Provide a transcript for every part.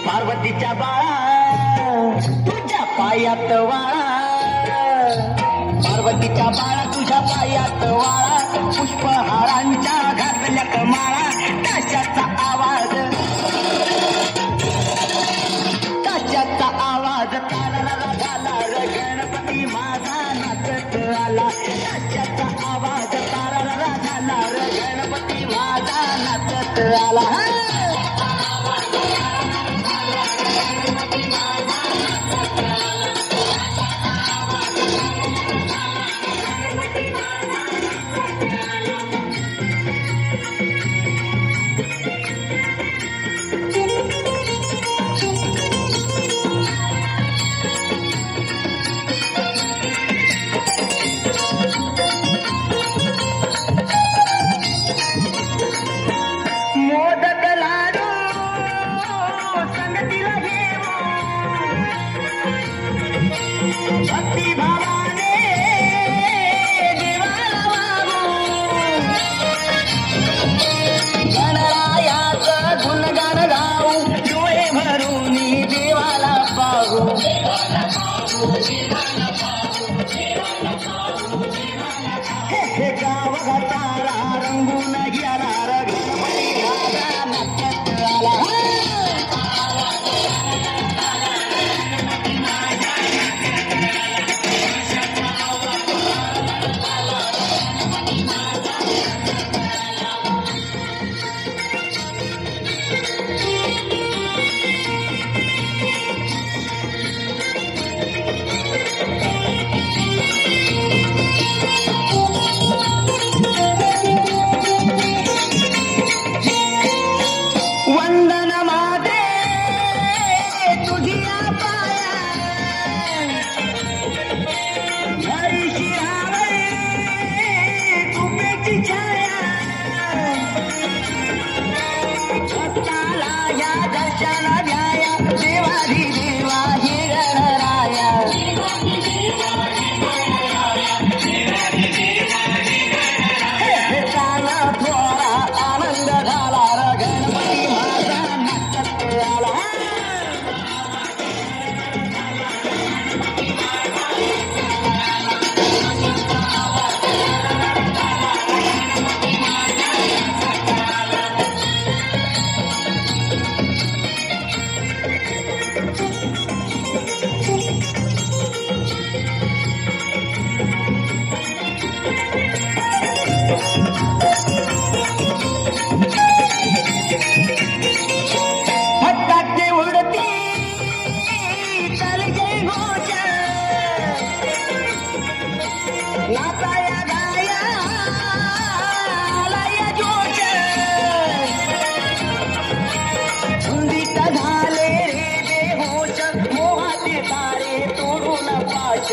पार्वतीच्या बाळा तुझ्या पायात वाळा, पार्वतीच्या बाळा तुझ्या पायात वाळा, पुष्पहारांच्या घातल्या कमाळा, ताशाचा आवाज ताराला झाला रे गणपती माझा नाचत आला, ताशाचा आवाज ताराला झाला रे गणपती माझा नाचत आला. मोदक लाडू संगतीला घेऊन भक्ती भावाने देवाला मागून, गणरायाचं गुणगान गाऊ डोळे भरून देवाला पाहू. हे गाव तारा रंगून गेला रे गणपती माझा नाचत आला. वंदन माते तुझिया पाया, हरी शिरावळी तुपेची छाया, भक्ताला या दर्शन द्याया देवाधी देवा हिरणराया. हे काना थोडा आनंद झाला रे गणपती माझा नाचत आला. फटाके उडती चालते घोष, नाचाया गाया आलाय जोश, धुंदीत झाले रे बेहोश, मोहाचे तारे तोडून पाश.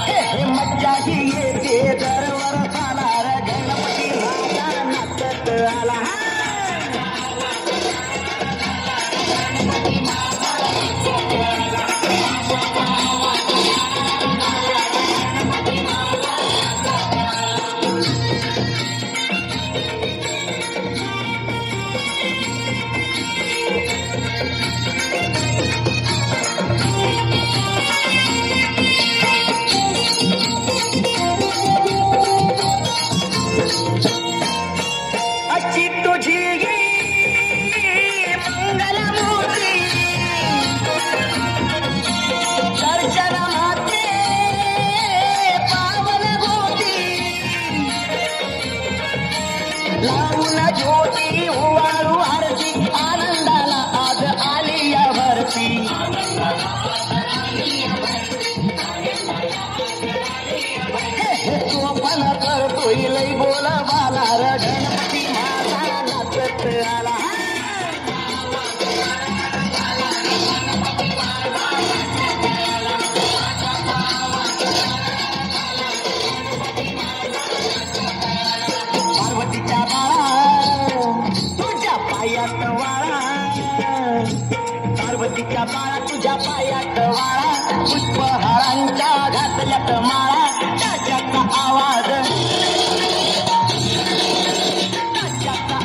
हे मज्जा ही येते दरवर खाणार गणपती माझा नाचत आला. मातीच्या बाळा तुझ्या पायात वाळा पुष्पहारांच्या घातल्यात माळा ताशाचा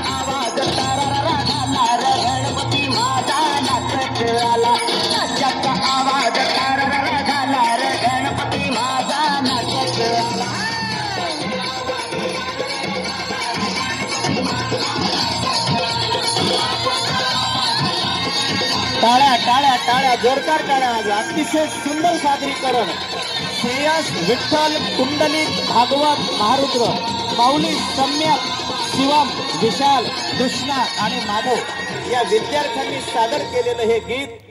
आवाज तारारा झाला रे गणपती माझा नाचत आला ताशाचा आवाज तारारा झाला रे गणपती माझा नाचत आला टाळ्या टाळ्या टाळ्या जोरदार टाळ्या अतिशय सुंदर सादरीकरण श्रेयस विठ्ठल कुंडलिक भागवत महारुद्र माऊली सम्यक शिवम विशाल कृष्णा आणि माधव या विद्यार्थ्यांनी सादर केलेलं हे गीत